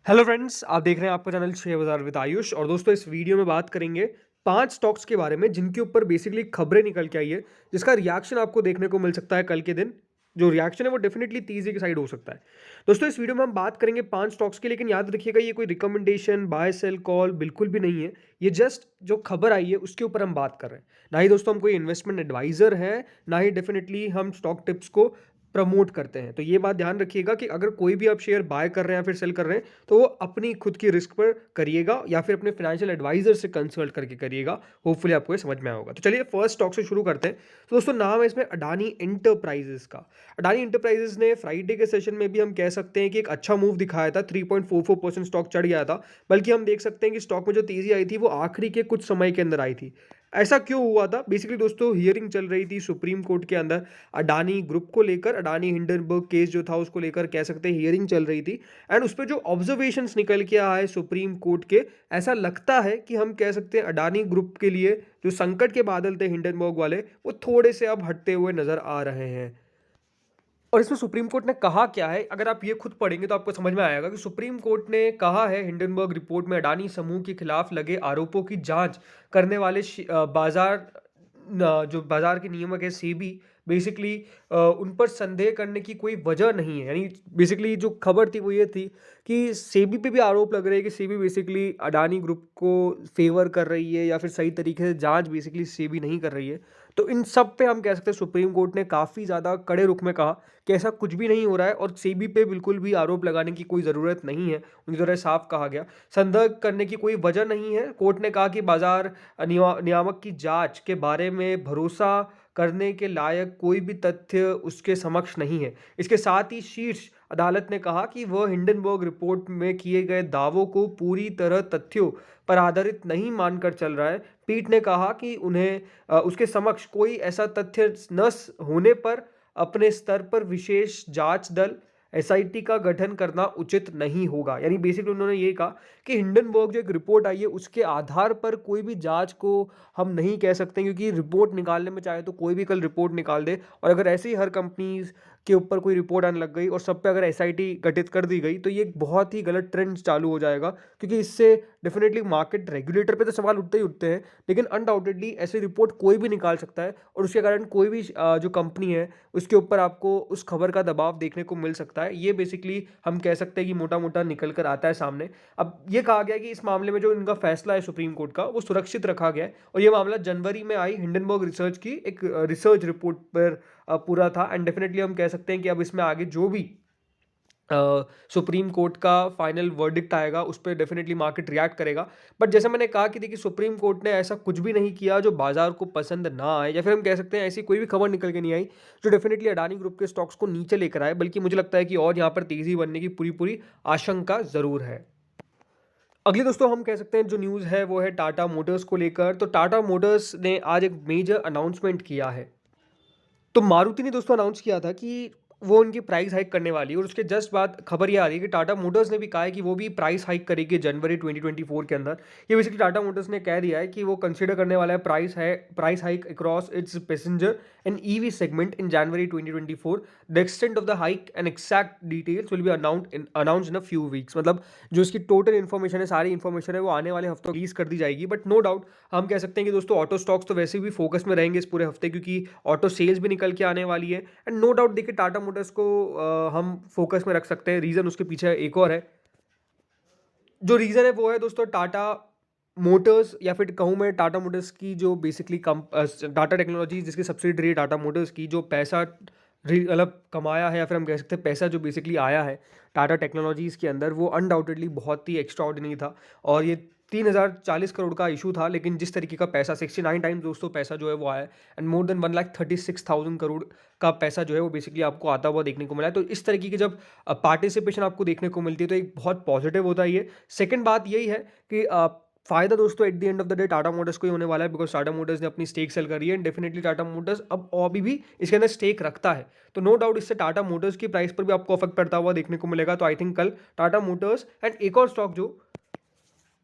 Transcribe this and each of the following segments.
Hello friends, आप देख रहे हैं आपका चैनल शेयर बाजार विद आयुष। और दोस्तों, इस वीडियो में बात करेंगे 5 स्टॉक्स के बारे में जिनके ऊपर बेसिकली खबरें निकल के आई है, जिसका रिएक्शन आपको देखने को मिल सकता है कल के दिन। जो रिएक्शन है वो डेफिनेटली तेजी की साइड हो सकता है। दोस्तों, इस वीडियो में हम बात करेंगे 5 स्टॉक्स की, लेकिन याद रखिएगा ये कोई रिकमेंडेशन बाय सेल कॉल बिल्कुल भी नहीं है। ये जस्ट जो खबर आई है उसके ऊपर हम बात कर रहे हैं। ना ही दोस्तों हम कोई इन्वेस्टमेंट एडवाइजर है, ना ही डेफिनेटली हम स्टॉक टिप्स को प्रमोट करते हैं। तो ये बात ध्यान रखिएगा कि अगर कोई भी आप शेयर बाय कर रहे हैं या फिर सेल कर रहे हैं, तो वो अपनी खुद की रिस्क पर करिएगा या फिर अपने फाइनेंशियल एडवाइजर से कंसल्ट करके करिएगा। होपफुली आपको ये समझ में आया होगा। तो चलिए फर्स्ट स्टॉक से शुरू करते हैं। तो दोस्तों, नाम है इसमें अडानी इंटरप्राइजेस का। अडानी इंटरप्राइजेस ने फ्राइडे के सेशन में भी हम कह सकते हैं कि एक अच्छा मूव दिखाया था। 3.44% स्टॉक चढ़ गया था। बल्कि हम देख सकते हैं कि स्टॉक में जो तेजी आई थी वो आखिरी के कुछ समय के अंदर आई थी। ऐसा क्यों हुआ था? बेसिकली दोस्तों, हियरिंग चल रही थी सुप्रीम कोर्ट के अंदर अडानी ग्रुप को लेकर। अडानी हिंडनबर्ग केस जो था उसको लेकर कह सकते हैं हियरिंग चल रही थी। एंड उस पर जो ऑब्जर्वेशंस निकल के आए सुप्रीम कोर्ट के, ऐसा लगता है कि हम कह सकते हैं अडानी ग्रुप के लिए जो संकट के बादल थे हिंडनबर्ग वाले, वो थोड़े से अब हटते हुए नजर आ रहे हैं। और इसमें सुप्रीम कोर्ट ने कहा क्या है, अगर आप ये खुद पढ़ेंगे तो आपको समझ में आएगा कि सुप्रीम कोर्ट ने कहा है हिंडनबर्ग रिपोर्ट में अडानी समूह के खिलाफ लगे आरोपों की जांच करने वाले जो बाजार के नियामक है सेबी, बेसिकली उन पर संदेह करने की कोई वजह नहीं है। यानी बेसिकली जो खबर थी वो ये थी कि सेबी पे भी आरोप लग रहे हैं कि सेबी बेसिकली अडानी ग्रुप को फेवर कर रही है या फिर सही तरीके से जांच बेसिकली सेबी नहीं कर रही है। तो इन सब पे हम कह सकते हैं सुप्रीम कोर्ट ने काफ़ी ज़्यादा कड़े रुख में कहा कि ऐसा कुछ भी नहीं हो रहा है और सेबी पे बिल्कुल भी आरोप लगाने की कोई ज़रूरत नहीं है। उनकी तरह साफ कहा गया, संदेह करने की कोई वजह नहीं है। कोर्ट ने कहा कि बाजार नियामक की जांच के बारे में भरोसा करने के लायक कोई भी तथ्य उसके समक्ष नहीं है। इसके साथ ही शीर्ष अदालत ने कहा कि वह हिंडनबर्ग रिपोर्ट में किए गए दावों को पूरी तरह तथ्यों पर आधारित नहीं मानकर चल रहा है। पीठ ने कहा कि उन्हें उसके समक्ष कोई ऐसा तथ्य न होने पर अपने स्तर पर विशेष जांच दल एसआईटी का गठन करना उचित नहीं होगा। यानी बेसिकली उन्होंने ये कहा कि हिंडनबर्ग जो एक रिपोर्ट आई है उसके आधार पर कोई भी जांच को हम नहीं कह सकते, क्योंकि रिपोर्ट निकालने में चाहे तो कोई भी कल रिपोर्ट निकाल दे, और अगर ऐसे ही हर कंपनीज के ऊपर कोई रिपोर्ट आने लग गई और सब पे अगर एसआईटी गठित कर दी गई, तो ये एक बहुत ही गलत ट्रेंड चालू हो जाएगा। क्योंकि इससे डेफिनेटली मार्केट रेगुलेटर पे तो सवाल उठते ही उठते हैं, लेकिन अनडाउटेडली ऐसी रिपोर्ट कोई भी निकाल सकता है और उसके कारण कोई भी जो कंपनी है उसके ऊपर आपको उस खबर का दबाव देखने को मिल सकता है। ये बेसिकली हम कह सकते हैं कि मोटा मोटा निकल कर आता है सामने। अब ये कहा गया है कि इस मामले में जो इनका फैसला है सुप्रीम कोर्ट का, वो सुरक्षित रखा गया है। और ये मामला जनवरी में आई हिंडनबर्ग रिसर्च की एक रिसर्च रिपोर्ट पर पूरा था। एंड डेफिनेटली हम कह सकते हैं कि अब इसमें आगे जो भी सुप्रीम कोर्ट का फाइनल वर्डिक्ट आएगा उस पर डेफिनेटली मार्केट रिएक्ट करेगा। बट जैसे मैंने कहा कि देखिए, सुप्रीम कोर्ट ने ऐसा कुछ भी नहीं किया जो बाजार को पसंद ना आए, या फिर हम कह सकते हैं ऐसी कोई भी खबर निकल के नहीं आई जो डेफिनेटली अडानी ग्रुप के स्टॉक्स को नीचे लेकर आए। बल्कि मुझे लगता है कि और यहाँ पर तेजी बनने की पूरी पूरी आशंका जरूर है। अगली दोस्तों हम कह सकते हैं जो न्यूज़ है वो है टाटा मोटर्स को लेकर। तो टाटा मोटर्स ने आज एक मेजर अनाउंसमेंट किया है। तो मारुति ने दोस्तों अनाउंस किया था कि वो उनकी प्राइस हाइक करने वाली है, और उसके जस्ट बाद खबर ये आ रही है कि टाटा मोटर्स ने भी कहा है कि वो भी प्राइस हाइक करेगी जनवरी 2024 के अंदर। ये बेसिकली टाटा मोटर्स ने कह दिया है कि वो कंसीडर करने वाला है price hike across its passenger and EV segment in January 2024। The extent of the hike and exact details will be announced in a few weeks. मतलब जो इसकी टोटल इन्फॉर्मेशन है, सारी इन्फॉर्मेशन है, वो आने वाले हफ्तों रिलीज कर दी जाएगी। बट नो डाउट हम कह सकते हैं कि दोस्तों ऑटो स्टॉक्स तो वैसे भी फोकस में रहेंगे इस पूरे हफ्ते, क्योंकि ऑटो सेल्स भी निकल के आने वाली है। एंड नो डाउट देखिए, टाटा मोटर्स को हम फोकस में रख सकते हैं। रीज़न उसके पीछे एक और है। जो रीज़न है वो है दोस्तों टाटा मोटर्स, या फिर कहूँ मैं टाटा मोटर्स की जो बेसिकली टाटा टेक्नोलॉजी जिसकी सब्सिडरी है टाटा मोटर्स की, जो पैसा मतलब कमाया है, या फिर हम कह सकते हैं पैसा जो बेसिकली आया है टाटा टेक्नोलॉजीज़ के अंदर, वो अनडाउटेडली बहुत ही एक्स्ट्राऑर्डिनरी था। और ये 3040 करोड़ का इशू था, लेकिन जिस तरीके का पैसा 69 टाइम्स दोस्तों पैसा जो है वो आया, एंड मोर देन 1,36,000 करोड़ का पैसा जो है वो बेसिकली आपको आता हुआ देखने को मिला है। तो इस तरीके की जब पार्टिसिपेशन आपको देखने को मिलती है तो एक बहुत पॉजिटिव होता है ये। सेकंड बात यही है कि फायदा दोस्तों at the end of the day Tata Motors को ही होने वाला है, बिकॉज टाटा मोटर्स ने अपनी स्टेक सेल करी है। एंड डेफिनेटली टाटा मोटर्स अब अभी भी इसके अंदर स्टेक रखता है, तो नो डाउट इससे टाटा मोटर्स की प्राइस पर भी आपको इफेक्ट पड़ता हुआ देखने को मिलेगा। तो आई थिंक कल टाटा मोटर्स एंड एक और स्टॉक जो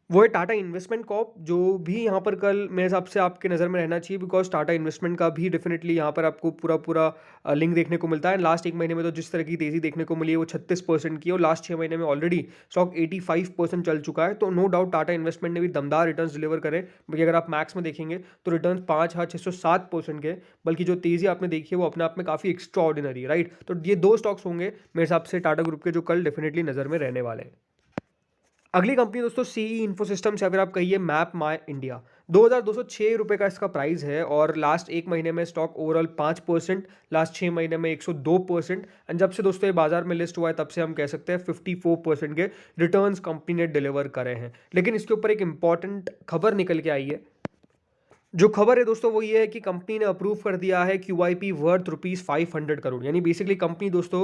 वो है टाटा इन्वेस्टमेंट कॉर्प, जो भी यहाँ पर कल मेरे हिसाब से आपके नज़र में रहना चाहिए, बिकॉज़ टाटा इन्वेस्टमेंट का भी डेफ़िनेटली यहाँ पर आपको पूरा-पूरा लिंक देखने को मिलता है। लास्ट 1 महीने में तो जिस तरह की तेज़ी देखने को मिली है वो 36% की है, और लास्ट 6 महीने में ऑलरेडी स्टॉक 85% चल चुका है। तो नो डाउट टाटा इन्वेस्टमेंट ने भी दमदार रिटर्न्स डिलीवर करे। बल्कि अगर आप मैक्स में देखेंगे तो रिटर्न्स 5,607% के, बल्कि जो तेज़ी आपने देखी है वो अपने आप में काफ़ी एक्स्ट्रा ऑर्डिनरी है, राइट? तो ये 2 स्टॉक्स होंगे मेरे हिसाब से टाटा ग्रुप के, जो कल डेफ़िनेटली नज़र में रहने वाले हैं। अगली कंपनी दोस्तों सीई इन्फोसिस्टम्स, या फिर आप कहिए मैप माई इंडिया। 2206 रुपये का इसका प्राइस है, और लास्ट 1 महीने में स्टॉक ओवरऑल 5%, लास्ट 6 महीने में 102%, एंड जब से दोस्तों ये बाजार में लिस्ट हुआ है तब से हम कह सकते हैं 54% के रिटर्न्स कंपनी ने डिलीवर करे हैं। लेकिन इसके ऊपर एक इंपॉर्टेंट खबर निकल के आई है। जो खबर है दोस्तों वो ये है कि कंपनी ने अप्रूव कर दिया है क्यूआईपी वर्थ ₹500 करोड़। यानी बेसिकली कंपनी दोस्तों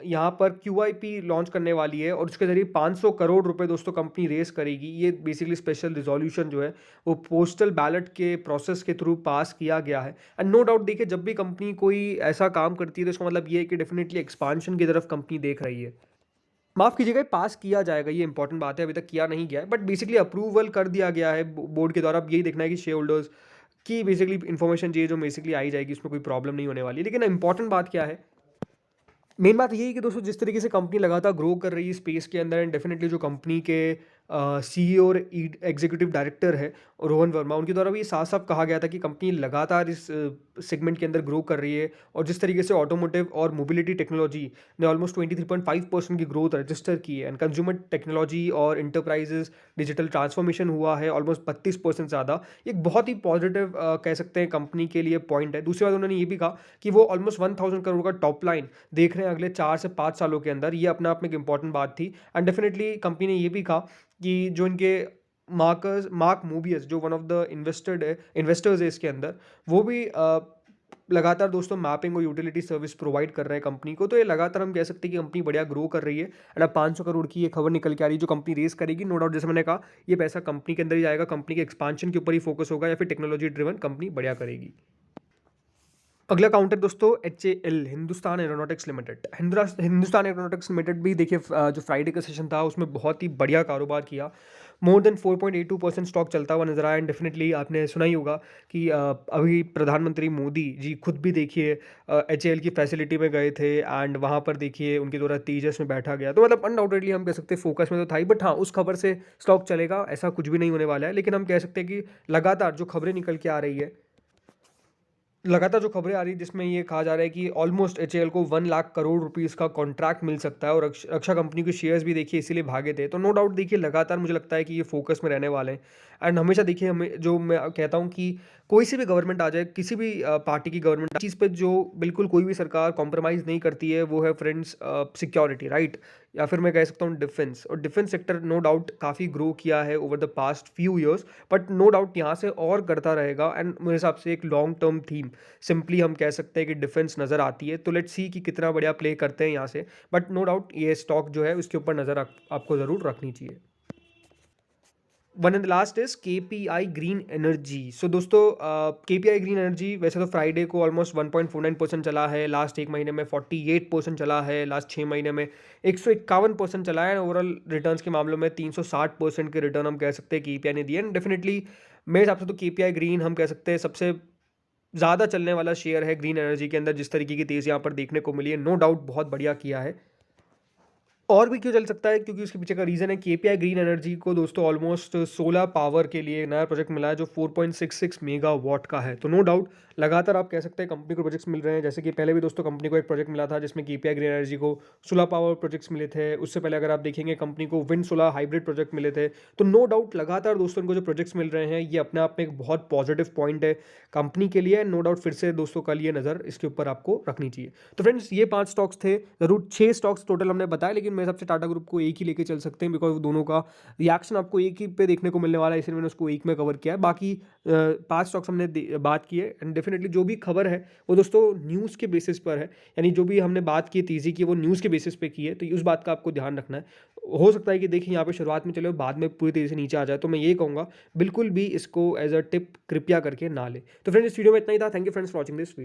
यहाँ पर क्यूआईपी लॉन्च करने वाली है, और उसके जरिए 500 करोड़ रुपए दोस्तों कंपनी रेस करेगी। ये बेसिकली स्पेशल रिजोल्यूशन जो है वो पोस्टल बैलेट के प्रोसेस के थ्रू पास किया गया है। एंड नो डाउट देखिए, जब भी कंपनी कोई ऐसा काम करती है तो इसका मतलब ये है कि डेफिनेटली एक्सपांशन की तरफ कंपनी देख रही है। माफ़ कीजिएगा, ये पास किया जाएगा, ये इंपॉर्टेंट बात है, अभी तक किया नहीं गया है, बट बेसिकली अप्रूवल कर दिया गया है बोर्ड के द्वारा। अब यही देखना है कि शेयर होल्डर्स की बेसिकली इन्फॉर्मेशन चाहिए जो बेसिकली आई जाएगी, उसमें कोई प्रॉब्लम नहीं होने वाली। लेकिन इंपॉर्टेंट बात क्या है, मेन बात यही है कि दोस्तों जिस तरीके से कंपनी लगातार ग्रो कर रही है स्पेस के अंदर, एंड डेफिनेटली जो कंपनी के सीईओ और एग्जीक्यूटिव डायरेक्टर है रोहन वर्मा, उनके द्वारा भी साफ साफ कहा गया था कि कंपनी लगातार इस सेगमेंट के अंदर ग्रो कर रही है। और जिस तरीके से ऑटोमोटिव और मोबिलिटी टेक्नोलॉजी ने ऑलमोस्ट 23.5% की ग्रोथ रजिस्टर की है, एंड कंज्यूमर टेक्नोलॉजी और इंटरप्राइजेज डिजिटल ट्रांसफॉर्मेशन हुआ है ऑलमोस्ट 32% ज़्यादा। एक बहुत ही पॉजिटिव कह सकते हैं कंपनी के लिए पॉइंट है। दूसरी बात उन्होंने ये भी कहा कि वो ऑलमोस्ट 1000 करोड़ का टॉप लाइन देख रहे हैं अगले 4 से 5 सालों के अंदर। ये अपने आप में एक इंपॉर्टेंट बात थी। एंड डेफिनेटली कंपनी ने ये भी कहा कि जो इनके मार्क मोबियस, जो वन ऑफ द इन्वेस्टर्स है इसके अंदर, वो भी लगातार दोस्तों मैपिंग और यूटिलिटी सर्विस प्रोवाइड कर रहे हैं कंपनी को। तो ये लगातार हम कह सकते हैं कि कंपनी बढ़िया ग्रो कर रही है। एंड अब 500 करोड़ की ये खबर निकल के आ रही है जो कंपनी रेस करेगी। नो डाउट जैसे मैंने कहा, ये पैसा कंपनी के अंदर ही जाएगा, कंपनी के एक्सपांशन के ऊपर ही फोकस होगा, या फिर टेक्नोलॉजी ड्रिवन कंपनी बढ़िया करेगी। अगला काउंटर दोस्तों HAL, Hindustan aeronautics limited. Hindustan aeronautics limited भी देखिए, जो फ्राइडे का सेशन था उसमें बहुत ही बढ़िया कारोबार किया। मोर देन 4.82% स्टॉक चलता हुआ नजर आया। एंड डेफिनेटली आपने सुना ही होगा कि अभी प्रधानमंत्री मोदी जी खुद भी देखिए HAL की फैसिलिटी में गए थे, एंड वहाँ पर देखिए उनके द्वारा तेजस में बैठा गया। तो मतलब अनडाउटेडली हम कह सकते हैं फोकस में तो था ही, बट हाँ, उस खबर से स्टॉक चलेगा ऐसा कुछ भी नहीं होने वाला है। लेकिन हम कह सकते हैं कि लगातार जो खबरें निकल के आ रही है, लगातार जो खबरें आ रही है जिसमें ये कहा जा रहा है कि ऑलमोस्ट HAL को 1 लाख करोड़ रुपीस का कॉन्ट्रैक्ट मिल सकता है, और रक्षा कंपनी के शेयर्स भी देखिए इसीलिए भागे थे। तो नो डाउट देखिए लगातार मुझे लगता है कि ये फोकस में रहने वाले हैं। एंड हमेशा देखिए, हमें जो मैं कहता हूँ कि कोई सी भी गवर्नमेंट आ जाए, किसी भी पार्टी की गवर्नमेंट, चीज़ पे जो बिल्कुल कोई भी सरकार कॉम्प्रोमाइज़ नहीं करती है वो है फ्रेंड्स सिक्योरिटी, राइट? या फिर मैं कह सकता हूँ डिफेंस। और डिफेंस सेक्टर नो डाउट काफ़ी ग्रो किया है over the past few years, but no doubt यहाँ से और करता रहेगा। एंड मेरे हिसाब से एक लॉन्ग टर्म थीम सिंपली हम कह सकते हैं कि डिफेंस नज़र आती है। तो लेट्स सी कि कितना बढ़िया प्ले करते हैं यहाँ से। बट नो डाउट ये स्टॉक जो है उसके ऊपर नज़र आपको ज़रूर रखनी चाहिए। One and last is KPI green energy. So दोस्तों KPI ग्रीन एनर्जी वैसे तो फ्राइडे को ऑलमोस्ट 1.49% चला है, लास्ट 1 महीने में 48% चला है, लास्ट 6 महीने में 151% चला है। ओवरऑल रिटर्न्स के मामलों में 360% के रिटर्न हम कह सकते हैं KPI ने दिए। एंड डेफिनेटली मेरे हिसाब से तो KPI ग्रीन हम कह सकते हैं सबसे ज़्यादा चलने वाला शेयर है ग्रीन एनर्जी के अंदर। जिस तरीके की तेज़ी यहाँ पर देखने को मिली है, नो डाउट बहुत बढ़िया किया है। और भी क्यों चल सकता है, क्योंकि उसके पीछे का रीज़न है KPI ग्रीन एनर्जी को दोस्तों ऑलमोस्ट सोलर पावर के लिए नया प्रोजेक्ट मिला है जो 4.66 मेगावाट का है। तो नो डाउट लगातार आप कह सकते हैं कंपनी को प्रोजेक्ट्स मिल रहे हैं। जैसे कि पहले भी दोस्तों कंपनी को एक प्रोजेक्ट मिला था जिसमें KPI ग्रीन एनर्जी को सोलर पावर प्रोजेक्ट्स मिले थे। उससे पहले अगर आप देखेंगे कंपनी को विंड सोलर हाइब्रिड प्रोजेक्ट मिले थे। तो नो डाउट लगातार दोस्तों इनको जो प्रोजेक्ट्स मिल रहे हैं ये अपने आप में एक बहुत पॉजिटिव पॉइंट है कंपनी के लिए। नो डाउट फिर से दोस्तों कल ये नज़र इसके ऊपर आपको रखनी चाहिए। तो फ्रेंड्स ये 5 स्टॉक्स थे, ज़रूर 6 स्टॉक्स टोटल हमने बताया, लेकिन मेरे हिसाब से टाटा ग्रुप को एक ही लेके चल सकते हैं, बिकॉज दोनों का रिएक्शन आपको एक ही पे देखने को मिलने वाला है, इसलिए मैंने उसको एक में कवर किया है। बाकी 5 स्टॉक्स हमने बात की है। एंड डेफिनेटली जो भी खबर है वो दोस्तों न्यूज़ के बेसिस पर है, यानी जो भी हमने बात की तेज़ी की वो न्यूज़ के बेसिस पे की है। तो उस बात का आपको ध्यान रखना है। हो सकता है कि देखिए यहाँ पे शुरुआत में चले बाद में पूरी तेज़ी से नीचे आ जाए, तो मैं ये कहूँगा बिल्कुल भी इसको एज अ टिप कृपया करके ना ले। तो फ्रेंड्स इस वीडियो में इतना ही था। Thank you friends for watching this video.